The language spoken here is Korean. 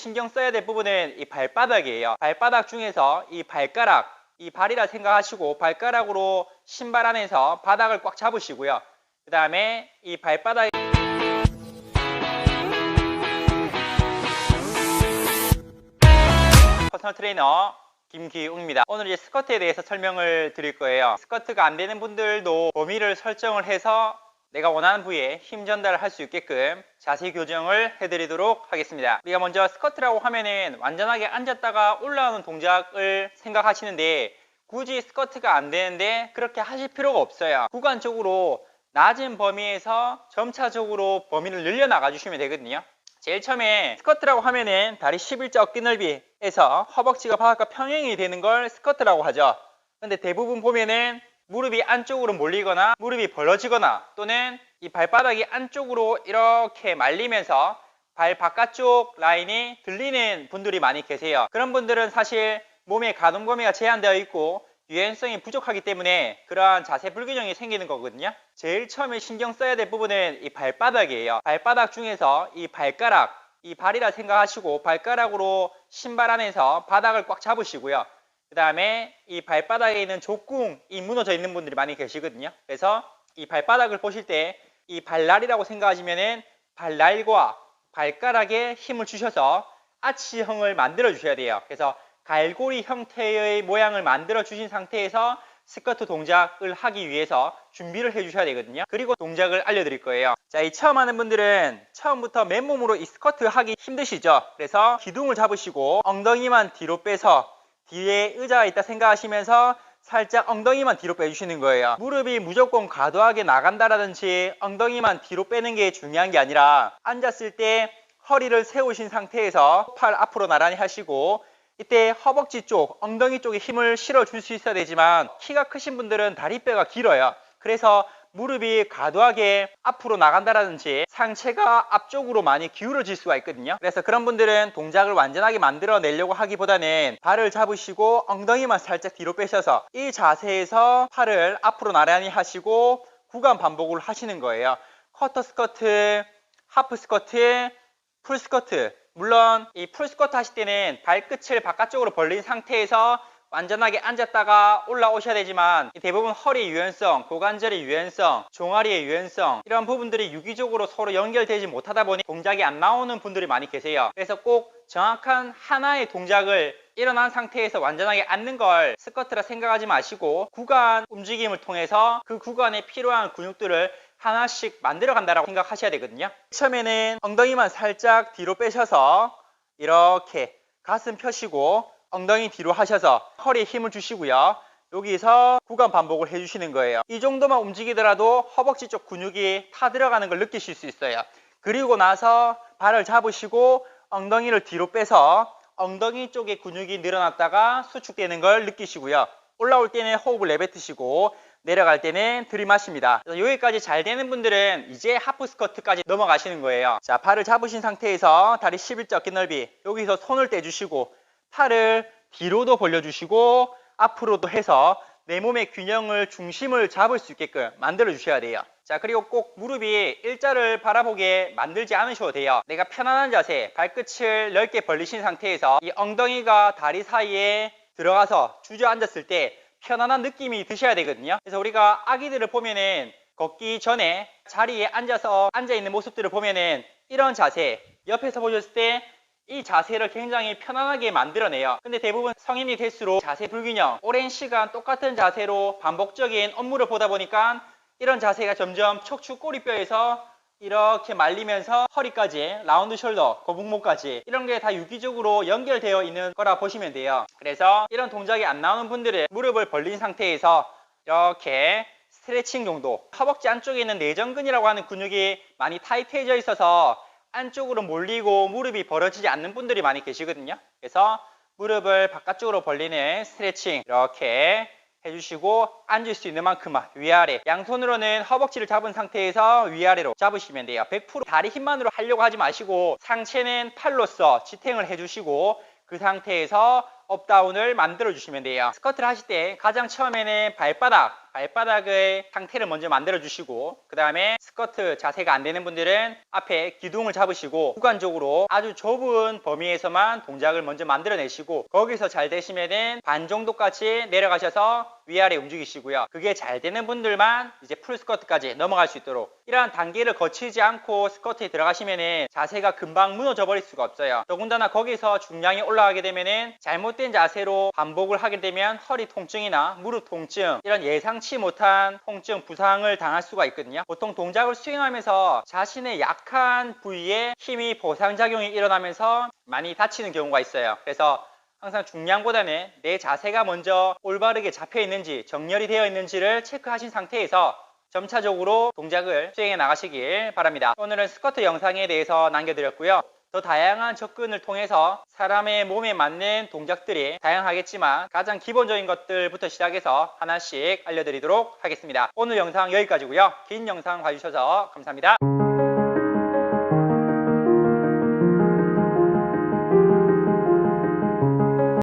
신경 써야 될 부분은 이 발바닥이에요. 발바닥 중에서 이 발가락, 이 발이라 생각하시고 발가락으로 신발 안에서 바닥을 꽉 잡으시고요. 그 다음에 이 발바닥 퍼스널 트레이너 김기웅입니다. 오늘 이제 스쿼트에 대해서 설명을 드릴 거예요. 스쿼트가 안 되는 분들도 범위를 설정을 해서 내가 원하는 부위에 힘 전달을 할 수 있게끔 자세 교정을 해드리도록 하겠습니다. 우리가 먼저 스쿼트라고 하면은 완전하게 앉았다가 올라오는 동작을 생각하시는데 굳이 스쿼트가 안 되는데 그렇게 하실 필요가 없어요. 구간적으로 낮은 범위에서 점차적으로 범위를 늘려나가 주시면 되거든요. 제일 처음에 스쿼트라고 하면은 다리 11자 어깨 넓이에서 허벅지가 바닥과 평행이 되는 걸 스쿼트라고 하죠. 근데 대부분 보면은 무릎이 안쪽으로 몰리거나 무릎이 벌어지거나 또는 이 발바닥이 안쪽으로 이렇게 말리면서 발 바깥쪽 라인이 들리는 분들이 많이 계세요. 그런 분들은 사실 몸의 가동 범위가 제한되어 있고 유연성이 부족하기 때문에 그러한 자세 불균형이 생기는 거거든요. 제일 처음에 신경 써야 될 부분은 이 발바닥이에요. 발바닥 중에서 이 발가락, 이 발이라 생각하시고 발가락으로 신발 안에서 바닥을 꽉 잡으시고요. 그 다음에 이 발바닥에 있는 족궁이 무너져 있는 분들이 많이 계시거든요. 그래서 이 발바닥을 보실 때 이 발날이라고 생각하시면은 발날과 발가락에 힘을 주셔서 아치형을 만들어 주셔야 돼요. 그래서 갈고리 형태의 모양을 만들어 주신 상태에서 스쿼트 동작을 하기 위해서 준비를 해 주셔야 되거든요. 그리고 동작을 알려드릴 거예요. 자, 이 처음 하는 분들은 처음부터 맨몸으로 이 스쿼트 하기 힘드시죠? 그래서 기둥을 잡으시고 엉덩이만 뒤로 빼서 뒤에 의자가 있다 생각하시면서 살짝 엉덩이만 뒤로 빼주시는 거예요. 무릎이 무조건 과도하게 나간다라든지 엉덩이만 뒤로 빼는 게 중요한 게 아니라 앉았을 때 허리를 세우신 상태에서 팔 앞으로 나란히 하시고 이때 허벅지 쪽, 엉덩이 쪽에 힘을 실어 줄 수 있어야 되지만 키가 크신 분들은 다리뼈가 길어요. 그래서 무릎이 과도하게 앞으로 나간다라든지 상체가 앞쪽으로 많이 기울어질 수가 있거든요. 그래서 그런 분들은 동작을 완전하게 만들어 내려고 하기보다는 발을 잡으시고 엉덩이만 살짝 뒤로 빼셔서 이 자세에서 팔을 앞으로 나란히 하시고 구간 반복을 하시는 거예요. 쿼터 스쿼트, 하프 스쿼트, 풀 스쿼트. 물론 이 풀 스쿼트 하실 때는 발끝을 바깥쪽으로 벌린 상태에서 완전하게 앉았다가 올라오셔야 되지만 대부분 허리 유연성, 고관절의 유연성, 종아리의 유연성 이런 부분들이 유기적으로 서로 연결되지 못하다 보니 동작이 안 나오는 분들이 많이 계세요. 그래서 꼭 정확한 하나의 동작을 일어난 상태에서 완전하게 앉는 걸 스쿼트라 생각하지 마시고 구간 움직임을 통해서 그 구간에 필요한 근육들을 하나씩 만들어 간다고 생각하셔야 되거든요. 처음에는 엉덩이만 살짝 뒤로 빼셔서 이렇게 가슴 펴시고 엉덩이 뒤로 하셔서 허리에 힘을 주시고요. 여기서 구간 반복을 해주시는 거예요. 이 정도만 움직이더라도 허벅지 쪽 근육이 타 들어가는 걸 느끼실 수 있어요. 그리고 나서 발을 잡으시고 엉덩이를 뒤로 빼서 엉덩이 쪽에 근육이 늘어났다가 수축되는 걸 느끼시고요. 올라올 때는 호흡을 내뱉으시고 내려갈 때는 들이마십니다. 여기까지 잘 되는 분들은 이제 하프 스쿼트까지 넘어가시는 거예요. 자, 발을 잡으신 상태에서 다리 11자 어깨 넓이 여기서 손을 떼주시고 팔을 뒤로도 벌려주시고 앞으로도 해서 내 몸의 균형을 중심을 잡을 수 있게끔 만들어 주셔야 돼요. 자, 그리고 꼭 무릎이 일자를 바라보게 만들지 않으셔도 돼요. 내가 편안한 자세, 발끝을 넓게 벌리신 상태에서 이 엉덩이가 다리 사이에 들어가서 주저앉았을 때 편안한 느낌이 드셔야 되거든요. 그래서 우리가 아기들을 보면은 걷기 전에 자리에 앉아서 앉아있는 모습들을 보면은 이런 자세, 옆에서 보셨을 때 이 자세를 굉장히 편안하게 만들어내요. 근데 대부분 성인이 될수록 자세 불균형, 오랜 시간 똑같은 자세로 반복적인 업무를 보다 보니까 이런 자세가 점점 척추 꼬리뼈에서 이렇게 말리면서 허리까지, 라운드 숄더, 거북목까지 이런 게 다 유기적으로 연결되어 있는 거라 보시면 돼요. 그래서 이런 동작이 안 나오는 분들은 무릎을 벌린 상태에서 이렇게 스트레칭 정도, 허벅지 안쪽에 있는 내전근이라고 하는 근육이 많이 타이트해져 있어서 안쪽으로 몰리고 무릎이 벌어지지 않는 분들이 많이 계시거든요. 그래서 무릎을 바깥쪽으로 벌리는 스트레칭 이렇게 해주시고 앉을 수 있는 만큼만 위아래, 양손으로는 허벅지를 잡은 상태에서 위아래로 잡으시면 돼요. 100% 다리 힘만으로 하려고 하지 마시고 상체는 팔로써 지탱을 해주시고 그 상태에서 업다운을 만들어 주시면 돼요. 스쿼트를 하실 때 가장 처음에는 발바닥의 상태를 먼저 만들어 주시고, 그 다음에 스쿼트 자세가 안 되는 분들은 앞에 기둥을 잡으시고 주관적으로 아주 좁은 범위에서만 동작을 먼저 만들어 내시고, 거기서 잘 되시면은 반 정도까지 내려가셔서 위아래 움직이시고요. 그게 잘 되는 분들만 이제 풀 스쿼트까지 넘어갈 수 있도록, 이러한 단계를 거치지 않고 스쿼트에 들어가시면은 자세가 금방 무너져 버릴 수가 없어요. 더군다나 거기서 중량이 올라가게 되면은 잘못된 자세로 반복을 하게 되면 허리 통증이나 무릎 통증, 이런 예상치 못한 통증, 부상을 당할 수가 있거든요. 보통 동작을 수행하면서 자신의 약한 부위에 힘이 보상작용이 일어나면서 많이 다치는 경우가 있어요. 그래서 항상 중량보다는 내 자세가 먼저 올바르게 잡혀 있는지, 정렬이 되어 있는지를 체크하신 상태에서 점차적으로 동작을 수행해 나가시길 바랍니다. 오늘은 스쿼트 영상에 대해서 남겨드렸고요. 더 다양한 접근을 통해서 사람의 몸에 맞는 동작들이 다양하겠지만 가장 기본적인 것들부터 시작해서 하나씩 알려드리도록 하겠습니다. 오늘 영상 여기까지고요. 긴 영상 봐주셔서 감사합니다.